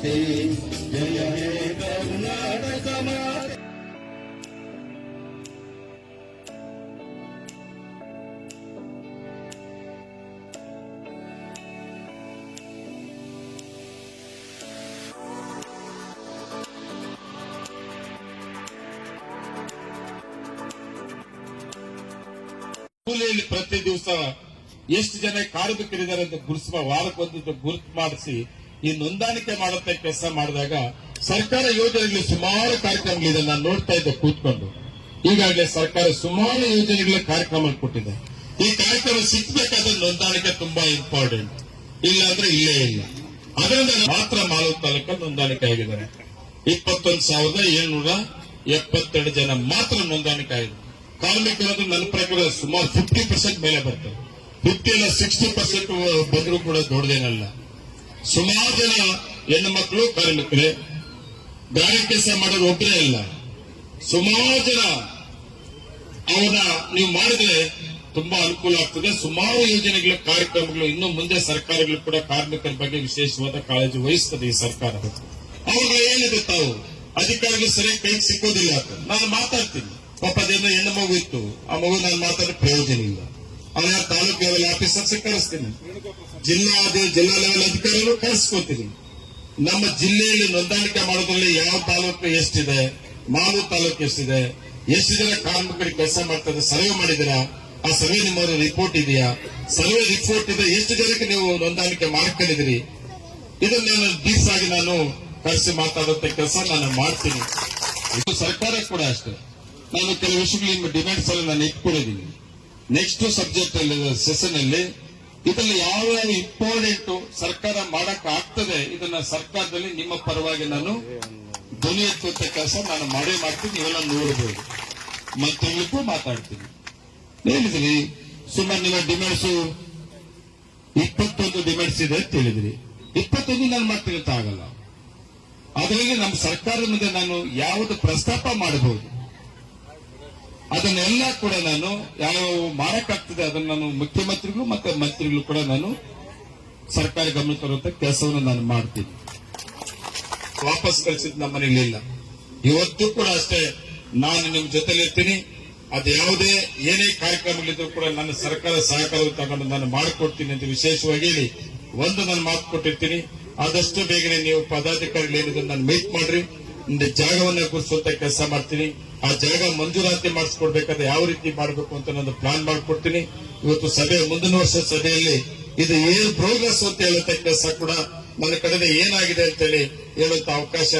जय हे कर्नाटक माते। ಕೂಲಿಯಲ್ಲಿ ಪ್ರತಿ ದಿವಸ ಎಷ್ಟು ಜನ ಕಾರ್ಮಿಕರಿದ್ದಾರೆ ಅಂತ ಗುರುತಿಸುವ ವಾರಕ್ಕೊಂದು ಗುರುತು ಮಾಡಿಸಿ ಈ ನೋಂದಾಣಿಕೆ ಮಾಡುವಂತ ಕೆಲಸ ಮಾಡಿದಾಗ ಸರ್ಕಾರ ಯೋಜನೆಗಳು ಸುಮಾರು ಕಾರ್ಯಕ್ರಮಗಳಿದೆ. ನಾನು ನೋಡ್ತಾ ಇದ್ದೆ ಕೂತ್ಕೊಂಡು. ಈಗಾಗಲೇ ಸರ್ಕಾರ ಸುಮಾರು ಯೋಜನೆಗಳ ಕಾರ್ಯಕ್ರಮ ಕೊಟ್ಟಿದೆ. ಈ ಕಾರ್ಯಕ್ರಮ ಸಿಕ್ಬೇಕಾದ್ರೆ ನೋಂದಾಣಿಕೆ ತುಂಬಾ ಇಂಪಾರ್ಟೆಂಟ್. ಇಲ್ಲ ಅಂದ್ರೆ ಇಲ್ಲೇ ಇಲ್ಲ. ಅದರಿಂದ ಮಾತ್ರ ಮಾಲೂರು ತಾಲೂಕಲ್ಲಿ ನೋಂದಾಣಿಕೆ ಆಗಿದ್ದಾರೆ. 21,772 ಜನ ಮಾತ್ರ ನೋಂದಾಣಿಕೆ ಆಗಿದೆ. ಕಾರ್ಮಿಕರು ನನ್ನ ಪ್ರಕಾರ ಸುಮಾರು 50% ಮೇಲೆ ಬರ್ತದೆ. 50 ಇಲ್ಲ 60% ಬಂದರೂ ಕೂಡ ದೊಡ್ಡದೇನಲ್ಲ. ಸುಮಾರು ಜನ ಹೆಣ್ಣು ಮಕ್ಕಳು ಕಾರ್ಮಿಕರೇ, ಗಾಡಿ ಕೆಲಸ ಮಾಡೋರು ಒಬ್ಬರೇ ಇಲ್ಲ. ಸುಮಾರು ಜನ ಅವನ್ನ ನೀವು ಮಾಡಿದ್ರೆ ತುಂಬಾ ಅನುಕೂಲ ಆಗ್ತದೆ. ಸುಮಾರು ಯೋಜನೆಗಳ ಕಾರ್ಯಕ್ರಮಗಳು ಇನ್ನು ಮುಂದೆ ಸರ್ಕಾರಗಳು ಕೂಡ ಕಾರ್ಮಿಕರ ಬಗ್ಗೆ ವಿಶೇಷವಾದ ಕಾಳಜಿ ವಹಿಸ್ತದೆ ಈ ಸರ್ಕಾರ. ಅವಾಗ ಏನಿದೆ ತಾವು ಅಧಿಕಾರಿಗಳು ಸರಿಯಾಗಿ ಕೈಗೆ ಸಿಕ್ಕೋದಿಲ್ಲ ಅಂತ ನಾನು ಮಾತಾಡ್ತೀನಿ. ಪಾಪ ಅದೇನೋ ಹೆಣ್ಣು ಮಗು ಇತ್ತು, ಆ ಮಗು ನಾನು ಮಾತಾಡೋ ಪ್ರಯೋಜನ ಇಲ್ಲ. ಅವನ ತಾಲೂಕು ಲೆವೆಲ್ ಆಫೀಸರ್ಸ್ ಕಳಿಸ್ತೀನಿ, ಜಿಲ್ಲಾ ಲೆವೆಲ್ ಅಧಿಕಾರಿಗಳು ಕಳಿಸ್ಕೊತೀನಿ. ನಮ್ಮ ಜಿಲ್ಲೆಯಲ್ಲಿ ನೋಂದಾಣಿಕೆ ಮಾಡೋದ್ರಲ್ಲಿ ಯಾವ ತಾಲೂಕು ಎಷ್ಟಿದೆ, ಮಾಲೂರು ತಾಲೂಕು ಎಷ್ಟಿದೆ, ಎಷ್ಟು ಜನ ಕಾರ್ಮಿಕರಿಗೆ ಕೆಲಸ ಮಾಡ್ತಾರೆ ಸರ್ವೆ ಮಾಡಿದಿರಾ, ಆ ಸರ್ವೆ ನಿಮ್ಮ ರಿಪೋರ್ಟ್ ಇದೆಯಾ, ಸರ್ವೆ ರಿಪೋರ್ಟ್ ಇದೆ, ಎಷ್ಟು ಜನಕ್ಕೆ ನೀವು ನೋಂದಾಣಿಕೆ ಮಾಡ್ಕೊಂಡಿದ್ದೀರಿ, ಇದನ್ನ ನಾನು ಡೀಪ್ ಆಗಿ ನಾನು ಕರೆಸಿ ಮಾತಾಡುವಂತ ಕೆಲಸ ನಾನು ಮಾಡ್ತೀನಿ. ಇದು ಸರ್ಕಾರ ಕೂಡ ಅಷ್ಟೇ. ನಾನು ಕೆಲವು ವಿಷಯಗಳು ನಿಮ್ಮ ಡಿಮ್ಯಾಂಡ್ಸ್ ಅಲ್ಲಿ ನಾನು ಇಟ್ಕೊಂಡಿದ್ದೀನಿ. ನೆಕ್ಸ್ಟ್ ಸಬ್ಜೆಕ್ಟ್ ಅಲ್ಲಿ ಸೆಷನ್ ಅಲ್ಲಿ ಇದರಲ್ಲಿ ಯಾವ ಇಂಪಾರ್ಟೆಂಟ್ ಸರ್ಕಾರ ಮಾಡಕ್ ಆಗ್ತದೆ ಇದನ್ನ ಸರ್ಕಾರದಲ್ಲಿ ನಿಮ್ಮ ಪರವಾಗಿ ನಾನು ಧ್ವನಿ ಎತ್ತುವಂತ ಕೆಲಸ ನಾನು ಮಾಡೇ ಮಾಡ್ತೀನಿ. ನೀವೆಲ್ಲ ನೋಡಬಹುದು. ಮಂತ್ರಿಗಳಿಗೂ ಮಾತಾಡ್ತೀನಿ. ಹೇಳಿದ್ರಿ ಸುಮ್ಮನೆ ನಿಮ್ಮ ಡಿಮ್ಯಾಂಡ್ಸ್ 21 ಡಿಮ್ಯಾಂಡ್ಸ್ ಇದೆ ಅಂತ ಹೇಳಿದ್ರಿ. 21 ನಾನು ಮಾಡ್ತೀನಿ ಅಂತ ಆಗಲ್ಲ. ಅದರಲ್ಲಿ ನಮ್ಮ ಸರ್ಕಾರದ ಮುಂದೆ ನಾನು ಯಾವುದು ಪ್ರಸ್ತಾಪ ಮಾಡಬಹುದು ಅದನ್ನೆಲ್ಲ ಕೂಡ ನಾನು ಯಾವ ಮಾಡಕ್ಕಾಗ್ತದೆ ಅದನ್ನು ನಾನು ಮುಖ್ಯಮಂತ್ರಿಗಳು ಮತ್ತೆ ಮಂತ್ರಿಗಳು ಕೂಡ ನಾನು ಸರ್ಕಾರ ಗಮನ ತರುವಂತ ಕೆಲಸವನ್ನು ನಾನು ಮಾಡ್ತೀನಿ. ವಾಪಸ್ ಕಳಿಸಿದ್ ನಮ್ಮ ಮನೆಯಲ್ಲಿಲ್ಲ. ಇವತ್ತು ಕೂಡ ಅಷ್ಟೇ ನಾನು ನಿಮ್ ಜೊತೆಲಿರ್ತೀನಿ. ಅದು ಯಾವುದೇ ಏನೇ ಕಾರ್ಯಕ್ರಮಗಳಿದ್ರು ಕೂಡ ನನ್ನ ಸರ್ಕಾರ ಸಹಕಾರ ತಗೊಂಡು ನಾನು ಮಾಡಿಕೊಡ್ತೀನಿ ಅಂತ ವಿಶೇಷವಾಗಿ ಹೇಳಿ ಒಂದು ನಾನು ಮಾತು ಕೊಟ್ಟಿರ್ತೀನಿ. ಆದಷ್ಟು ಬೇಗನೆ ನೀವು ಪದಾಧಿಕಾರಿಗಳು ಏನಿದೆ ನಾನು ಮೀಟ್ ಮಾಡ್ರಿ. ಜಾಗವನ್ನ ಗುರುತಿಸುವಂತ ಕೆಲಸ ಮಾಡ್ತೀನಿ. ಆ ಜಾಗ ಮಂಜೂರಾತಿ ಮಾಡಿಸ್ಕೊಡ್ಬೇಕಾದ್ರೆ ಯಾವ ರೀತಿ ಮಾಡಬೇಕು ಅಂತ ನಾನು ಪ್ಲಾನ್ ಮಾಡಿಕೊಡ್ತೀನಿ. ಇವತ್ತು ಸಭೆ ಮುಂದಿನ ವರ್ಷ ಸಭೆಯಲ್ಲಿ ಇದು ಏನು ಪ್ರೋಗ್ರೆಸ್ ಅಂತ ಹೇಳುವಂತ ಕೆಲಸ ಕೂಡ ನನ್ನ ಕಡೆ ಏನಾಗಿದೆ ಅಂತ ಹೇಳಿ ಹೇಳುವಂತ ಅವಕಾಶ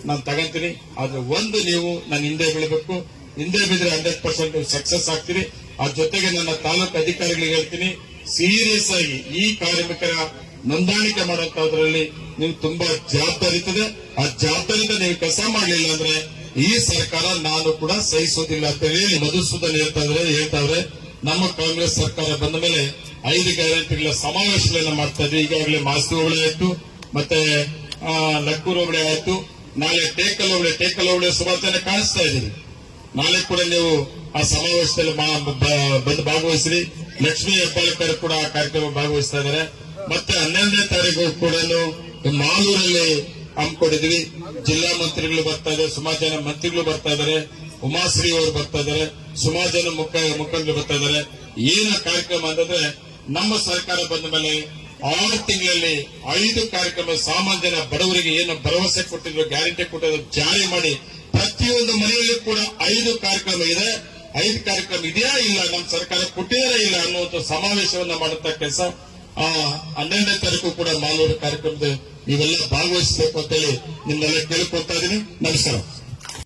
ನಾನು ತಗೊಂತೀನಿ. ಆದ್ರೆ ಒಂದು ನೀವು ನಾನು ಹಿಂದೆ ಬೀಳಬೇಕು. ಹಿಂದೆ ಬಿದ್ರೆ 100% ಸಕ್ಸಸ್ ಆಗ್ತೀರಿ. ಆ ಜೊತೆಗೆ ನನ್ನ ತಾಲೂಕು ಅಧಿಕಾರಿಗಳಿಗೆ ಹೇಳ್ತೀನಿ, ಸೀರಿಯಸ್ ಆಗಿ ಈ ಕಾರ್ಮಿಕರ ನೋಂದಾಣಿಕೆ ಮಾಡುವಂತದ್ರಲ್ಲಿ ನೀವು ತುಂಬಾ ಜವಾಬ್ದಾರಿ ಇರ್ತದೆ. ಆ ಜವಾಬ್ದಾರಿಯಿಂದ ನೀವು ಕೆಲಸ ಮಾಡಲಿಲ್ಲ ಅಂದ್ರೆ ಈ ಸರ್ಕಾರ ನಾನು ಕೂಡ ಸಹಿಸೋದಿಲ್ಲ ಅಂತ ಹೇಳಿ ಮಧುಸೂದನ್ ಹೇಳ್ತಾವ್ರೆ. ನಮ್ಮ ಕಾಂಗ್ರೆಸ್ ಸರ್ಕಾರ ಬಂದ ಮೇಲೆ 5 ಗ್ಯಾರಂಟಿಗಳ ಸಮಾವೇಶಗಳನ್ನ ಮಾಡ್ತಾ ಇದ್ವಿ. ಈಗಾಗಲೇ ಮಾಸ್ತಿ ಹೋಬಳಿ ಆಯ್ತು, ಮತ್ತೆ ಲಕ್ಕೂರು ಹೋಬಳಿ ಆಯ್ತು, ನಾಳೆ ಟೇಕಲ್ ಹೋಬಳಿ ಸುಮಾರು ಜನ ಕಾಣಿಸ್ತಾ ಇದ್ದೀರಿ. ನಾಳೆ ಕೂಡ ನೀವು ಆ ಸಮಾವೇಶದಲ್ಲಿ ಬಂದು ಭಾಗವಹಿಸ್ರಿ. ಲಕ್ಷ್ಮೀ ಹೆಬ್ಬಾಳ್ಕರ್ ಕೂಡ ಆ ಕಾರ್ಯಕ್ರಮ ಭಾಗವಹಿಸ್ತಾ ಇದ್ದಾರೆ. ಮತ್ತೆ 11ನೇ ತಾರೀಕು ಕೂಡ ಮಾಲೂರಲ್ಲಿ ಹಮ್ಮಿಕೊಂಡಿದ್ವಿ. ಜಿಲ್ಲಾ ಮಂತ್ರಿಗಳು ಬರ್ತಾ ಇದ್ದಾರೆ, ಸುಮಾರು ಜನ ಮಂತ್ರಿಗಳು ಬರ್ತಾ ಇದ್ದಾರೆ, ಉಮಾಶ್ರೀ ಅವರು ಬರ್ತಾ ಇದ್ದಾರೆ, ಸುಮಾರು ಜನ ಮುಖಂಡರು ಬರ್ತಾ ಇದ್ದಾರೆ. ಏನ ಕಾರ್ಯಕ್ರಮ ಅಂತಂದ್ರೆ ನಮ್ಮ ಸರ್ಕಾರ ಬಂದ ಮೇಲೆ 6 ತಿಂಗಳಲ್ಲಿ 5 ಕಾರ್ಯಕ್ರಮ ಸಾಮಾನ್ಯ ಜನ ಬಡವರಿಗೆ ಏನು ಭರವಸೆ ಕೊಟ್ಟಿದ್ರು, ಗ್ಯಾರಂಟಿ ಕೊಟ್ಟಿದ್ರು ಜಾರಿ ಮಾಡಿ ಪ್ರತಿಯೊಂದು ಮನೆಯಲ್ಲಿ ಕೂಡ 5 ಕಾರ್ಯಕ್ರಮ ಇದೆ. 5 ಕಾರ್ಯಕ್ರಮ ಇದೆಯಾ ಇಲ್ಲ ನಮ್ಮ ಸರ್ಕಾರ ಕೊಟ್ಟಿದಾರ ಇಲ್ಲ ಅನ್ನುವಂಥ ಸಮಾವೇಶವನ್ನ ಮಾಡುತ್ತಾ ಕೆಲಸ 12ನೇ ತಾರೀಕು ಕೂಡ ಮಾಲೂರು ಕಾರ್ಯಕ್ರಮದ ನೀವೆಲ್ಲ ಭಾಗವಹಿಸಬೇಕು ಅಂತೇಳಿ ನಿಮ್ಮೆಲ್ಲ ಕೇಳ್ಕೊಳ್ತಾ ಇದ್ದೀನಿ. ನಮಸ್ಕಾರ.